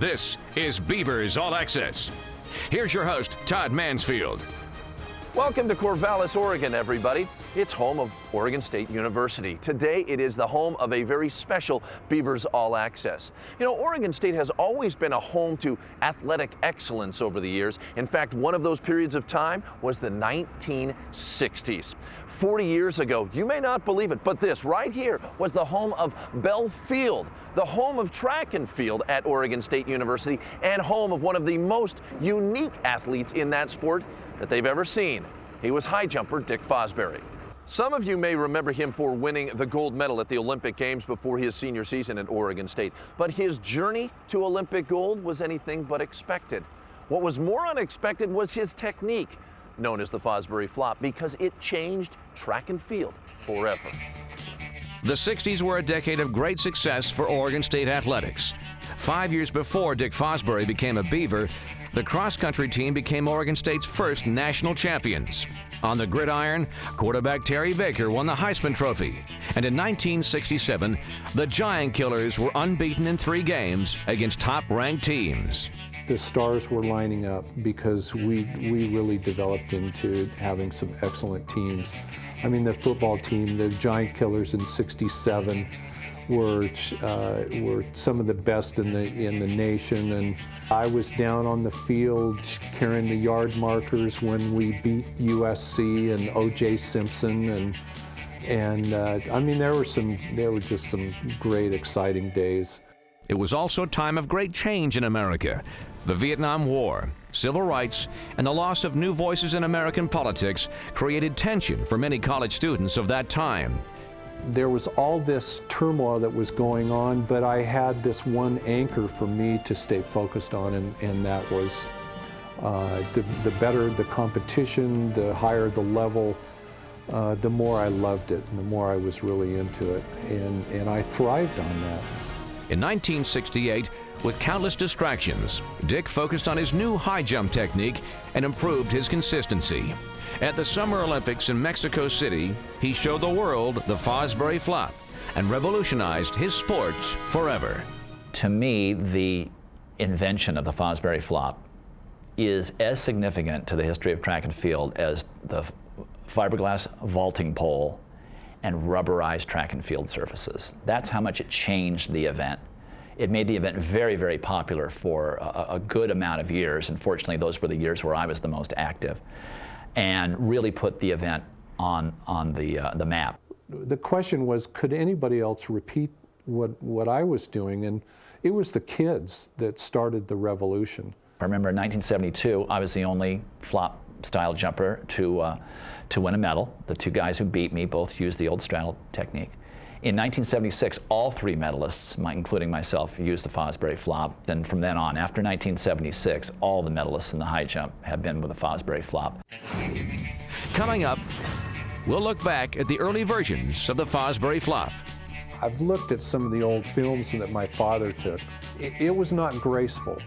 This is Beavers All Access. Here's your host, Todd Mansfield. Welcome to Corvallis, Oregon, everybody. It's home of Oregon State University. Today, it is the home of a very special Beavers All Access. You know, Oregon State has always been a home to athletic excellence over the years. In fact, one of those periods of time was the 1960s. 40 years ago, you may not believe it, but this right here was the home of Bell Field, the home of track and field at Oregon State University, and home of one of the most unique athletes in that sport that they've ever seen. He was high jumper Dick Fosbury. Some of you may remember him for winning the gold medal at the Olympic Games before his senior season at Oregon State. But his journey to Olympic gold was anything but expected. What was more unexpected was his technique, known as the Fosbury Flop, because it changed track and field forever. The 60s were a decade of great success for Oregon State athletics. 5 years before Dick Fosbury became a Beaver, the cross-country team became Oregon State's first national champions. On the gridiron, quarterback Terry Baker won the Heisman Trophy. And in 1967, the Giant Killers were unbeaten in 3 games against top-ranked teams. The stars were lining up because we really developed into having some excellent teams. I mean, the football team, the Giant Killers in '67, were some of the best in the nation, and I was down on the field carrying the yard markers when we beat USC and O.J. Simpson, and I mean there were just some great, exciting days. It was also a time of great change in America. The Vietnam War, civil rights, and the loss of new voices in American politics created tension for many college students of that time. There was all this turmoil that was going on, but I had this one anchor for me to stay focused on, and that was the better the competition, the higher the level, the more I loved it, and the more I was really into it, and I thrived on that. In 1968, with countless distractions, Dick focused on his new high jump technique and improved his consistency. At the Summer Olympics in Mexico City, he showed the world the Fosbury Flop and revolutionized his sport forever. To me, the invention of the Fosbury Flop is as significant to the history of track and field as the fiberglass vaulting pole and rubberized track and field surfaces. That's how much it changed the event. It made the event very, very popular for a good amount of years, and fortunately those were the years where I was the most active, and really put the event on the map. The question was, could anybody else repeat what I was doing? And it was the kids that started the revolution. I remember in 1972, I was the only flop style jumper to win a medal. The 2 guys who beat me both used the old straddle technique. In 1976, all 3 medalists, including myself, used the Fosbury Flop. And from then on, after 1976, all the medalists in the high jump have been with the Fosbury Flop. Coming up, we'll look back at the early versions of the Fosbury Flop. I've looked at some of the old films that my father took. It was not graceful.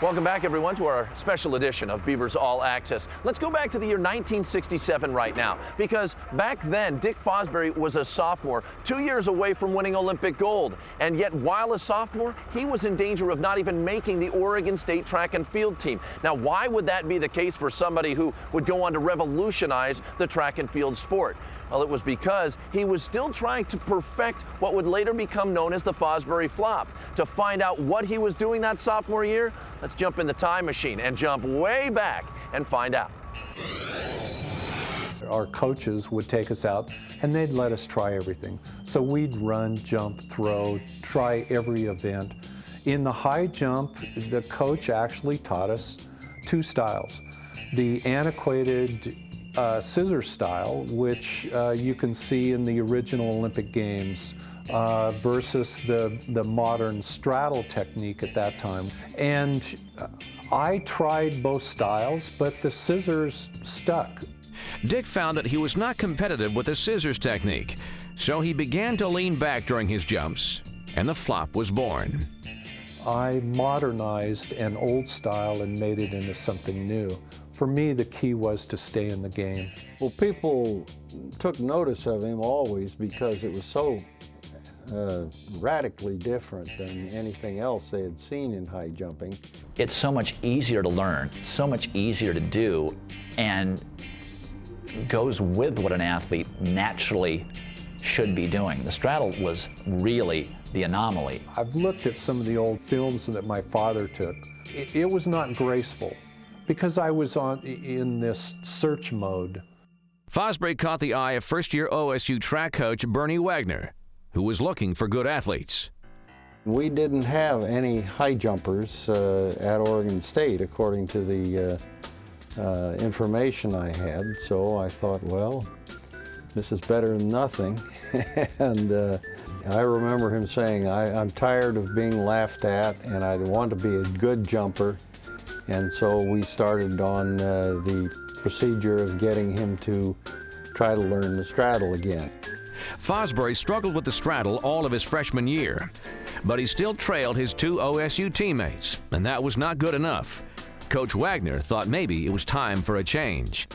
Welcome back, everyone, to our special edition of Beavers All Access. Let's go back to the year 1967 right now, because back then, Dick Fosbury was a sophomore, 2 years away from winning Olympic gold. And yet, while a sophomore, he was in danger of not even making the Oregon State track and field team. Now, why would that be the case for somebody who would go on to revolutionize the track and field sport? Well, it was because he was still trying to perfect what would later become known as the Fosbury Flop. To find out what he was doing that sophomore year, let's jump in the time machine and jump way back and find out. Our coaches would take us out and they'd let us try everything. So we'd run, jump, throw, try every event. In the high jump, the coach actually taught us 2 styles. The antiquated scissor style, which you can see in the original Olympic Games, versus the modern straddle technique at that time. And I tried both styles, but the scissors stuck. Dick found that he was not competitive with the scissors technique, so he began to lean back during his jumps, and the flop was born. I modernized an old style and made it into something new. For me, the key was to stay in the game. Well, people took notice of him always because it was so radically different than anything else they had seen in high jumping. It's so much easier to learn, so much easier to do, and goes with what an athlete naturally should be doing. The straddle was really the anomaly. I've looked at some of the old films that my father took. It was not graceful because I was in this search mode. Fosbury caught the eye of first-year OSU track coach Bernie Wagner, who was looking for good athletes. We didn't have any high jumpers at Oregon State, according to the information I had, so I thought, well, this is better than nothing. And I remember him saying, I'm tired of being laughed at and I want to be a good jumper. And so we started on the procedure of getting him to try to learn the straddle again. Fosbury struggled with the straddle all of his freshman year, but he still trailed his two OSU teammates, and that was not good enough. Coach Wagner thought maybe it was time for a change.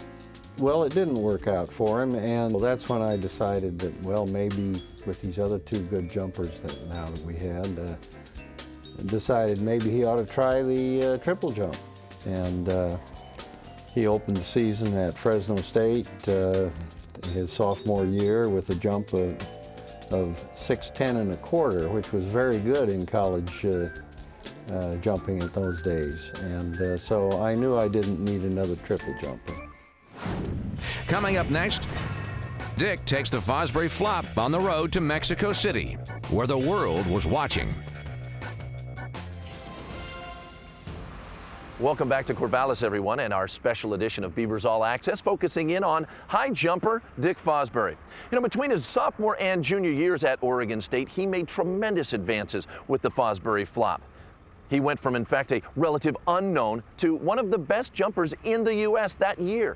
Well, it didn't work out for him, and that's when I decided that, well, maybe with these other two good jumpers that we had, decided maybe he ought to try the triple jump. And he opened the season at Fresno State his sophomore year with a jump of 6'10 1/4, which was very good in college jumping at those days. And so I knew I didn't need another triple jumper. Coming up next, Dick takes the Fosbury Flop on the road to Mexico City, where the world was watching. Welcome back to Corvallis, everyone, and our special edition of Beavers All Access, focusing in on high jumper Dick Fosbury. You know, between his sophomore and junior years at Oregon State, he made tremendous advances with the Fosbury Flop. He went from, in fact, a relative unknown to one of the best jumpers in the U.S. that year.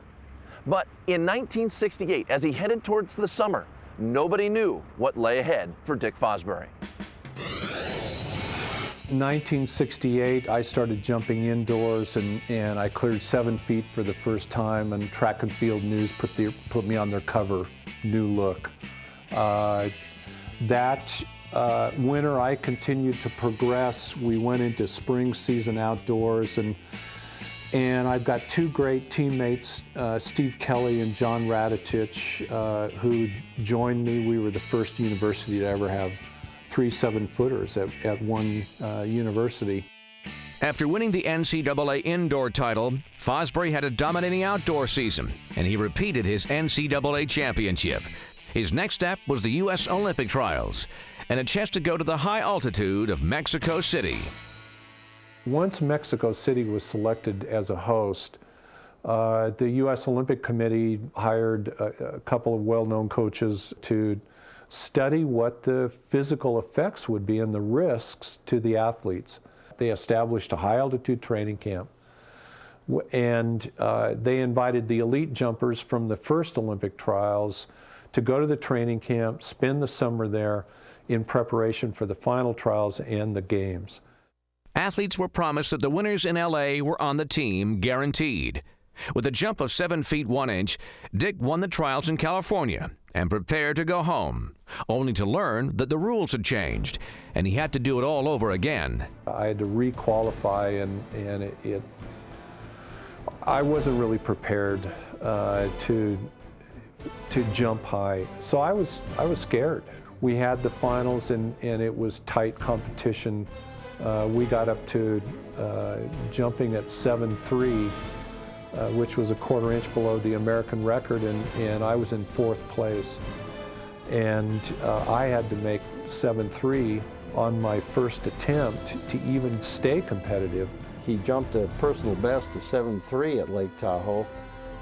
But in 1968, as he headed towards the summer, nobody knew what lay ahead for Dick Fosbury. 1968, I started jumping indoors, and I cleared 7 feet for the first time, and Track and Field News put me on their cover, New Look. That winter, I continued to progress. We went into spring season outdoors, and I've got two great teammates, Steve Kelly and John Radatich, who joined me. We were the first university to ever have 3 7-footers at one university. After winning the NCAA indoor title, Fosbury had a dominating outdoor season, and he repeated his NCAA championship. His next step was the U.S. Olympic trials, and a chance to go to the high altitude of Mexico City. Once Mexico City was selected as a host, the U.S. Olympic Committee hired a couple of well-known coaches to study what the physical effects would be and the risks to the athletes. They established a high-altitude training camp, and they invited the elite jumpers from the first Olympic trials to go to the training camp, spend the summer there in preparation for the final trials and the games. Athletes were promised that the winners in L.A. were on the team, guaranteed. With a jump of 7 feet 1 inch, Dick won the trials in California and prepared to go home, only to learn that the rules had changed, and he had to do it all over again. I had to re-qualify, and I wasn't really prepared to jump high, so I was scared. We had the finals, and it was tight competition. We got up to jumping at 7'3", which was a 1/4 inch below the American record, and I was in 4th place. And I had to make 7'3" on my first attempt to even stay competitive. He jumped a personal best of 7'3" at Lake Tahoe,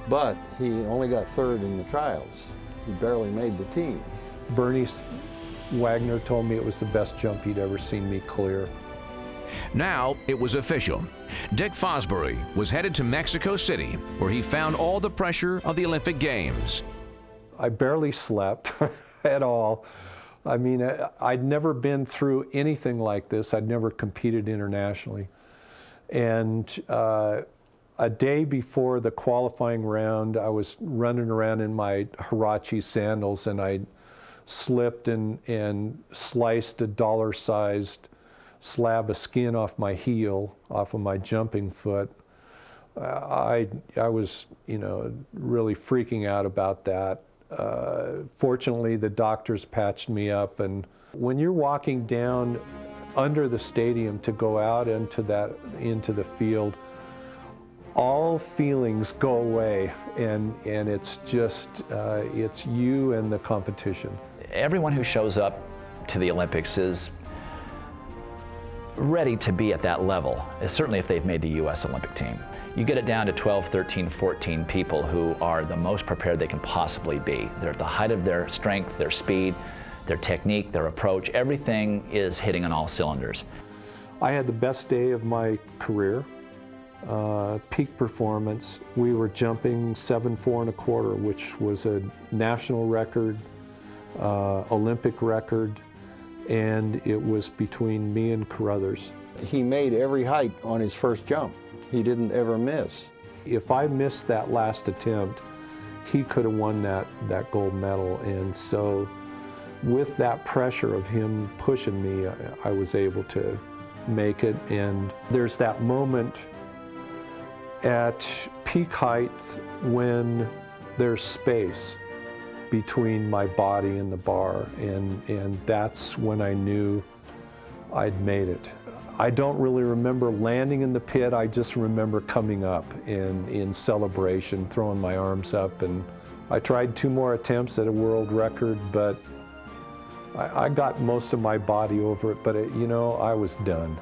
but he only got 3rd in the trials. He barely made the team. Bernie Wagner told me it was the best jump he'd ever seen me clear. Now it was official. Dick Fosbury was headed to Mexico City, where he found all the pressure of the Olympic Games. I barely slept at all. I mean, I'd never been through anything like this. I'd never competed internationally. And a day before the qualifying round, I was running around in my Huarache sandals, and I slipped and sliced a dollar-sized slab of skin off my heel, off of my jumping foot. I was, really freaking out about that. Fortunately, the doctors patched me up, and when you're walking down under the stadium to go out into the field, all feelings go away, and it's just it's you and the competition. Everyone who shows up to the Olympics is ready to be at that level, certainly if they've made the U.S. Olympic team. You get it down to 12, 13, 14 people who are the most prepared they can possibly be. They're at the height of their strength, their speed, their technique, their approach. Everything is hitting on all cylinders. I had the best day of my career, peak performance. We were jumping 7.4 1/4, which was a national record, Olympic record, and it was between me and Carruthers. He made every height on his first jump. He didn't ever miss. If I missed that last attempt, he could have won that gold medal. And so with that pressure of him pushing me, I was able to make it. And there's that moment at peak height when there's space between my body and the bar, and that's when I knew I'd made it. I don't really remember landing in the pit. I just remember coming up in celebration, throwing my arms up, and I tried 2 more attempts at a world record, but I got most of my body over it, but I was done.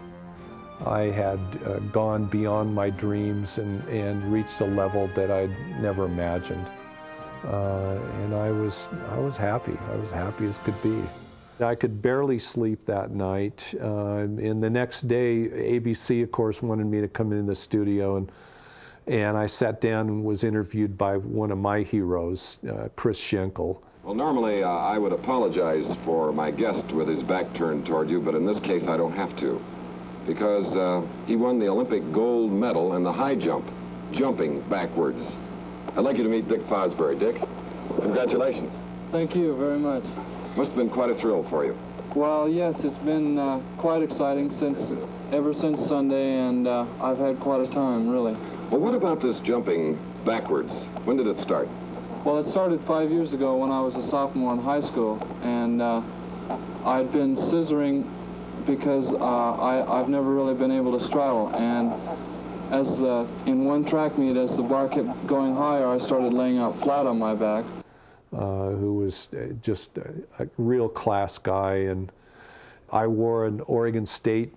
I had gone beyond my dreams and reached a level that I'd never imagined. And I was happy. I was happy as could be. I could barely sleep that night. And the next day, ABC, of course, wanted me to come into the studio, and I sat down and was interviewed by one of my heroes, Chris Schenkel. Well, normally I would apologize for my guest with his back turned toward you, but in this case I don't have to, because he won the Olympic gold medal in the high jump, jumping backwards. I'd like you to meet Dick Fosbury. Dick, congratulations. Thank you very much. Must have been quite a thrill for you. Well, yes, it's been quite exciting ever since Sunday, and I've had quite a time, really. Well, what about this jumping backwards? When did it start? Well, it started 5 years ago when I was a sophomore in high school, and I'd been scissoring because I've never really been able to straddle, and as in one track meet, as the bar kept going higher, I started laying out flat on my back. Who was just a real class guy, and I wore an Oregon State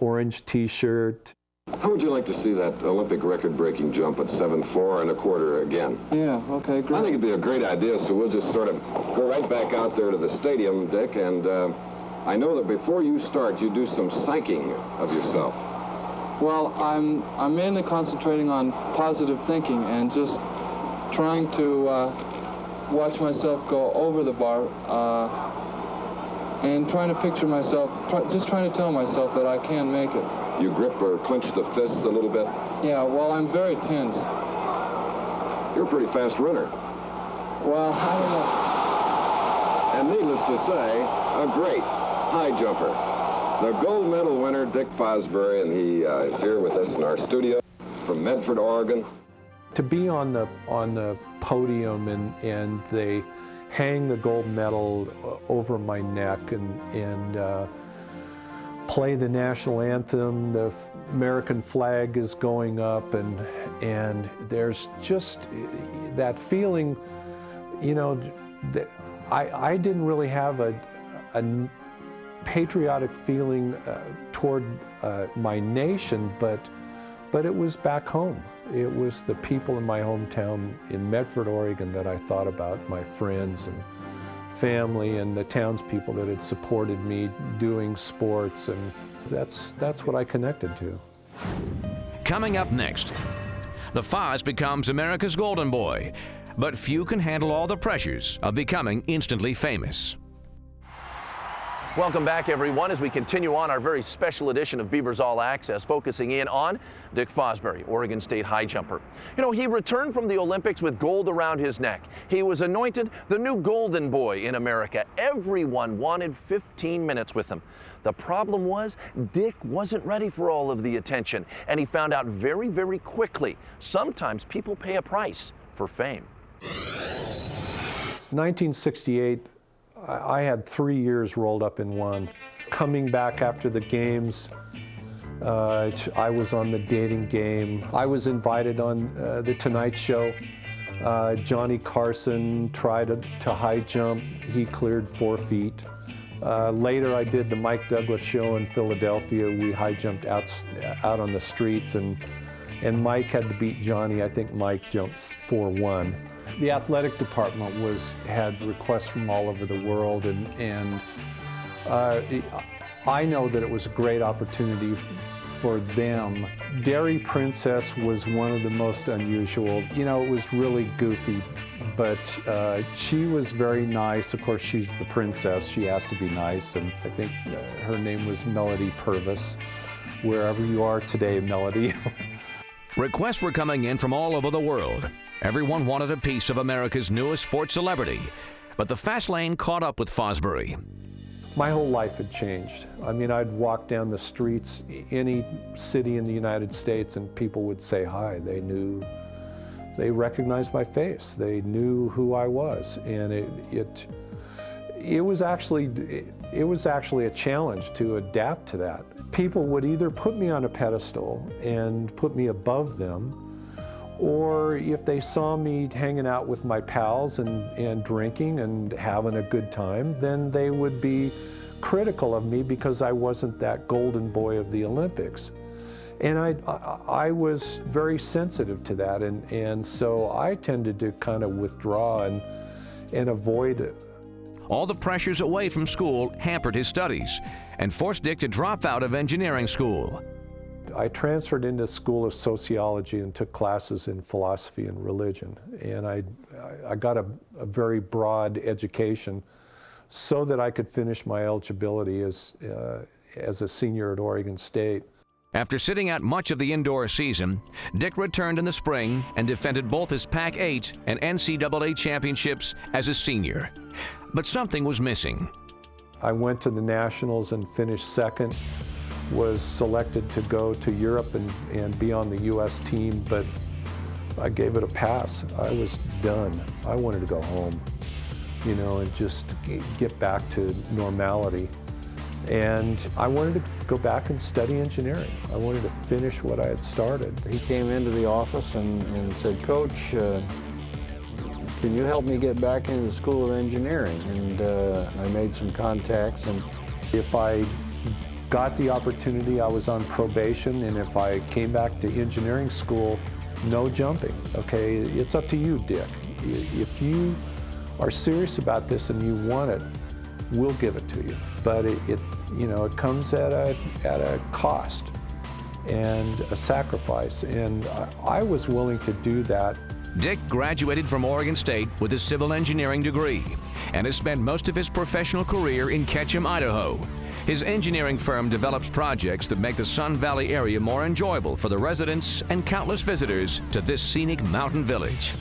orange t-shirt. How would you like to see that Olympic record-breaking jump at 7.4 1/4 again? Yeah, okay, great. I think it'd be a great idea, so we'll just sort of go right back out there to the stadium, Dick, and I know that before you start, you do some psyching of yourself. Well, I'm mainly concentrating on positive thinking and just trying to watch myself go over the bar and trying to picture myself, just trying to tell myself that I can make it. You grip or clench the fists a little bit? Yeah, well, I'm very tense. You're a pretty fast runner. Well, I And needless to say, a great high jumper. The gold medal winner, Dick Fosbury, and he is here with us in our studio from Medford, Oregon. To be on the podium and they hang the gold medal over my neck and play the national anthem, the American flag is going up, and there's just that feeling, that I didn't really have a patriotic feeling toward my nation, but it was back home. It was the people in my hometown in Medford, Oregon that I thought about, my friends and family and the townspeople that had supported me doing sports, and that's what I connected to. Coming up next, the Foz becomes America's golden boy, but few can handle all the pressures of becoming instantly famous. Welcome back, everyone, as we continue on our very special edition of Beavers All Access, focusing in on Dick Fosbury, Oregon State high jumper. You know, he returned from the Olympics with gold around his neck. He was anointed the new golden boy in America. Everyone wanted 15 minutes with him. The problem was Dick wasn't ready for all of the attention, and he found out very, very quickly, sometimes people pay a price for fame. 1968, I had 3 years rolled up in one. Coming back after the games, I was on the dating game. I was invited on The Tonight Show. Johnny Carson tried to high jump. He cleared 4 feet. Later, I did the Mike Douglas show in Philadelphia. We high jumped out on the streets, and Mike had to beat Johnny. I think Mike jumped 4-1. The athletic department had requests from all over the world, and I know that it was a great opportunity for them. Dairy Princess was one of the most unusual. You know, it was really goofy, but she was very nice. Of course, she's the princess. She has to be nice, and I think her name was Melody Purvis. Wherever you are today, Melody. Requests were coming in from all over the world. Everyone wanted a piece of America's newest sports celebrity, but the fast lane caught up with Fosbury. My whole life had changed. I mean, I'd walk down the streets, any city in the United States, and people would say hi. They recognized my face. They knew who I was, and it was actually a challenge to adapt to that. People would either put me on a pedestal and put me above them, or if they saw me hanging out with my pals and drinking and having a good time, then they would be critical of me because I wasn't that golden boy of the Olympics. And I was very sensitive to that, and so I tended to kind of withdraw and avoid it. All the pressures away from school hampered his studies and forced Dick to drop out of engineering school. I transferred into School of Sociology and took classes in philosophy and religion. And I got a very broad education so that I could finish my eligibility as a senior at Oregon State. After sitting out much of the indoor season, Dick returned in the spring and defended both his Pac-8 and NCAA championships as a senior. But something was missing. I went to the Nationals and finished second. Was selected to go to Europe and be on the U.S. team, but I gave it a pass. I was done. I wanted to go home, you know, and just get back to normality. And I wanted to go back and study engineering. I wanted to finish what I had started. He came into the office and said, "Coach, can you help me get back into the School of Engineering?" And I made some contacts. And if I got the opportunity, I was on probation, and if I came back to engineering school, no jumping, okay? It's up to you, Dick. If you are serious about this and you want it, we'll give it to you. But it comes at a cost and a sacrifice, and I was willing to do that. Dick graduated from Oregon State with a civil engineering degree and has spent most of his professional career in Ketchum, Idaho. His engineering firm develops projects that make the Sun Valley area more enjoyable for the residents and countless visitors to this scenic mountain village.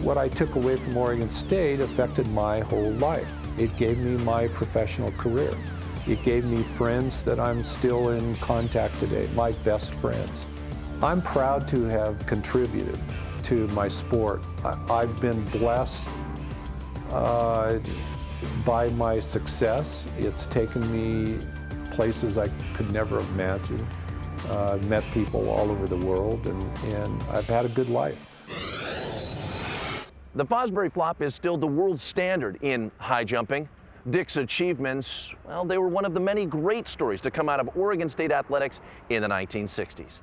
What I took away from Oregon State affected my whole life. It gave me my professional career. It gave me friends that I'm still in contact today, my best friends. I'm proud to have contributed to my sport. I've been blessed by my success. It's taken me places I could never have imagined. I've met people all over the world, and I've had a good life. The Fosbury Flop is still the world standard in high jumping. Dick's achievements, well, they were one of the many great stories to come out of Oregon State athletics in the 1960s.